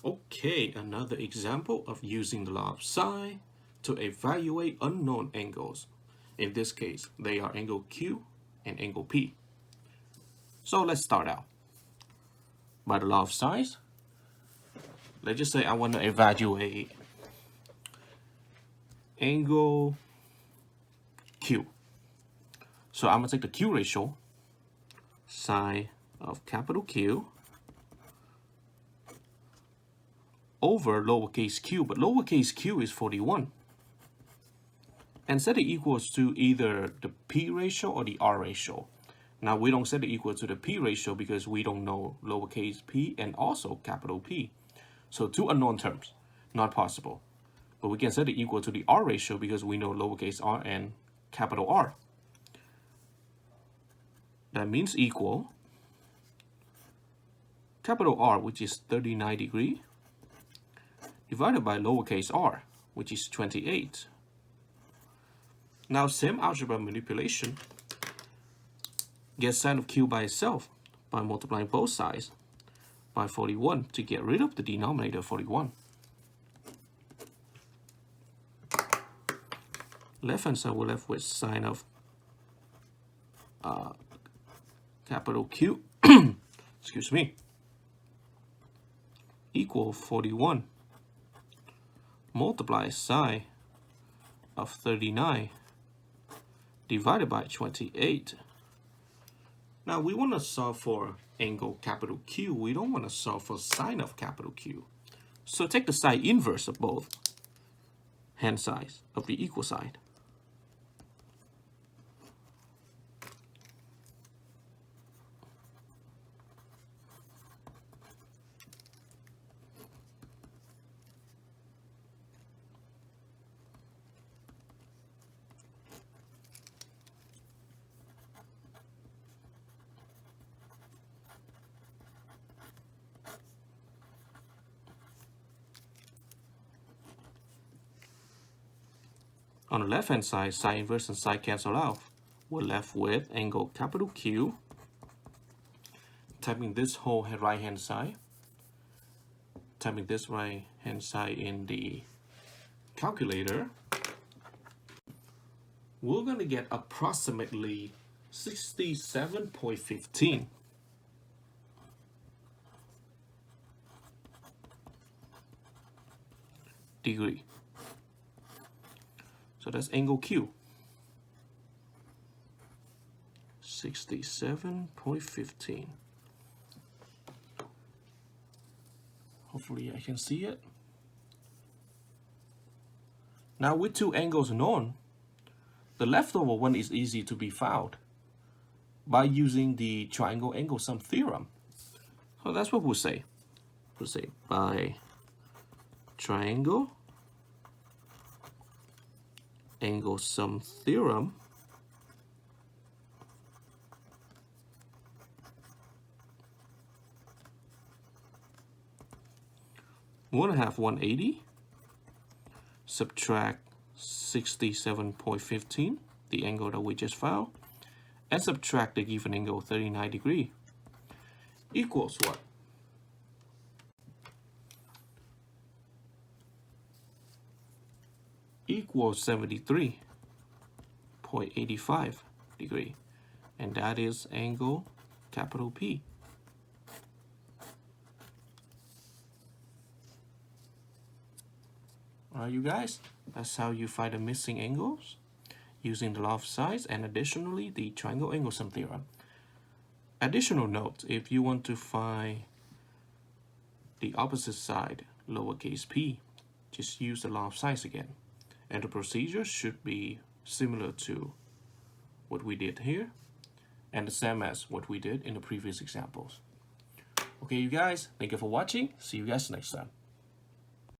Okay, another example of using the law of psi to evaluate unknown angles. In this case, they are angle Q and angle P. So let's start out. By the law of psi, let's just say I want to evaluate angle Q. So I'm going to take the Q ratio, psi of capital Q, over lowercase q, but lowercase q is 41. And set it equals to either the P ratio or the R ratio. Now we don't set it equal to the P ratio because we don't know lowercase p and also capital P. So two unknown terms, not possible. But we can set it equal to the R ratio because we know lowercase r and capital R. That means equal capital R, which is 39 degrees, divided by lowercase r, which is 28. Now same algebra manipulation. Get sine of q by itself by multiplying both sides by 41 to get rid of the denominator 41. Left hand side we're left with sine of capital Q, excuse me, equal 41 multiply sine of 39 divided by 28. Now we want to solve for angle capital Q. We don't want to solve for sine of capital Q. So take the sine inverse of both hand sides of the equal side. On the left-hand side, sine inverse and sine cancel out. We're left with angle capital Q. Typing this whole right-hand side. Typing this right-hand side in the calculator. We're going to get approximately 67.15. degree. So that's angle Q. 67.15. Hopefully I can see it. Now with two angles known, the leftover one is easy to be found by using the triangle angle sum theorem. So that's what we'll say. We'll say by triangle angle sum theorem, we're going to have 180 subtract 67.15, the angle that we just found, and subtract the given angle 39 degrees equals what? Equals 73.85 degree, and that is angle capital P. Alright, you guys, that's how you find the missing angles using the law of size and additionally the triangle angle sum theorem. Additional note, if you want to find the opposite side, lowercase p, just use the law of size again. And the procedure should be similar to what we did here and the same as what we did in the previous examples. Okay, you guys, thank you for watching. See you guys next time.